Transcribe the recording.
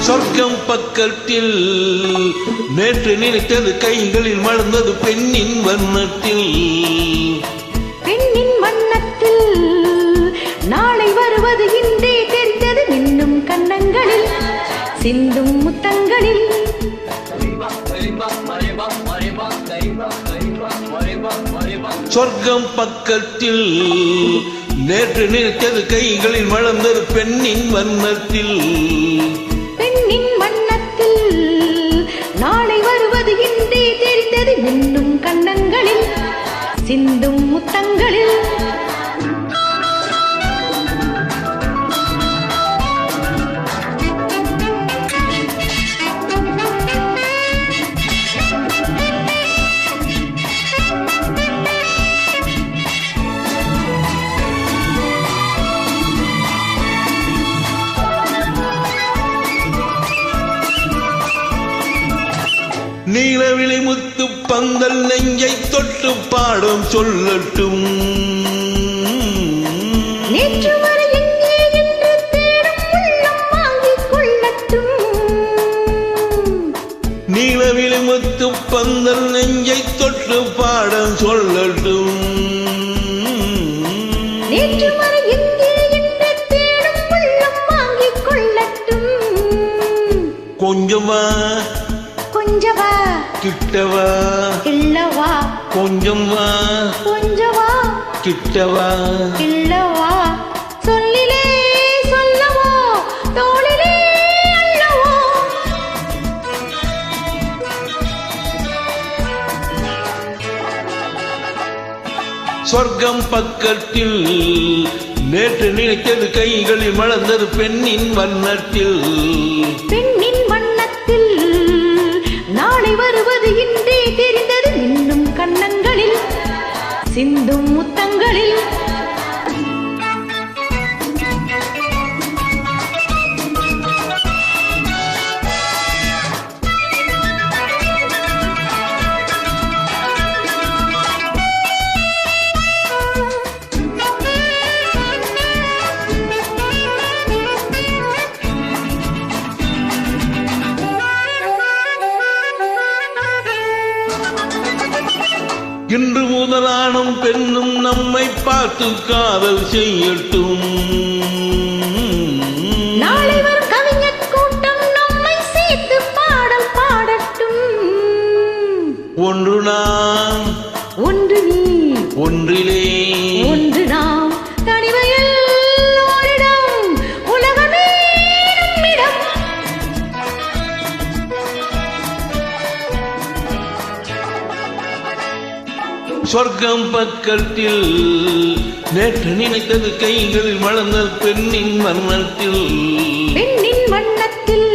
சொர்க்கம் பக்கத்தில் நேற்று நினைத்தது கைகளில் மலர்ந்தது பெண்ணின் வண்ணத்தில். பெண்ணின் வண்ணத்தில் நாளை வருவது இன்றே தெரிந்தது மின்னும் கண்ணங்களில் சிந்தும் முத்தங்களில். சொர்க்கம் பக்கத்தில் நேற்று நினைத்தது கைகளில் மலர்ந்தது பெண்ணின் வண்ணத்தில். பெண்ணின் வண்ணத்தில் நாளை வருவது இன்றே தெரிந்தது மின்னும் கண்ணங்களில் சிந்தும் முத்தங்களில். நீலவிழி முத்து பந்தல் நெஞ்சை தொட்டு பாடும் சொல்லட்டும். நேற்று வரை எங்கே என்று தேடும் உள்ளம் வாங்கிக் கொள்ளட்டும். நீலவிழி முத்து பந்தல் நெஞ்சை தொட்டு பாடும் சொல்லட்டும். நேற்று வரை எங்கே என்று தேடும் உள்ளம் வாங்கிக் கொள்ளட்டும். கொஞ்சமா கொஞ்சவா கிட்டவா இல்லவா கொஞ்சமா கொஞ்சவா கிட்டவா இல்லவா சொல்லிலே சொல்லவோ தோளிலே அல்லவோ. சொர்க்கம் பக்கத்தில் நேற்று நினைத்தது கைகளில் மலர்ந்தது பெண்ணின் வண்ணத்தில். பெண்ணின் வண்ணத்தில் நாளை வருவது இன்றே தெரிந்தது மின்னும் கண்ணங்களில் சிந்தும் முத்தங்களில். இன்று முதல் ஆணும் பெண்ணும் நம்மை பார்த்து காதல் செய்யட்டும். நாளை வரும் கவிஞர் கூட்டம் நம்மை சேர்த்து பாடல் பாடட்டும். ஒன்று நாம் ஒன்று நீ ஒன்றிலே ஒன்று நாம் தனிமையில் ஓரிடம் உலகமே நம்மிடம். சொர்க்கம் பக்கத்தில் நேற்று நினைத்தது கைகளில் மலர்ந்தது பெண்ணின் வண்ணத்தில். பெண்ணின் வண்ணத்தில்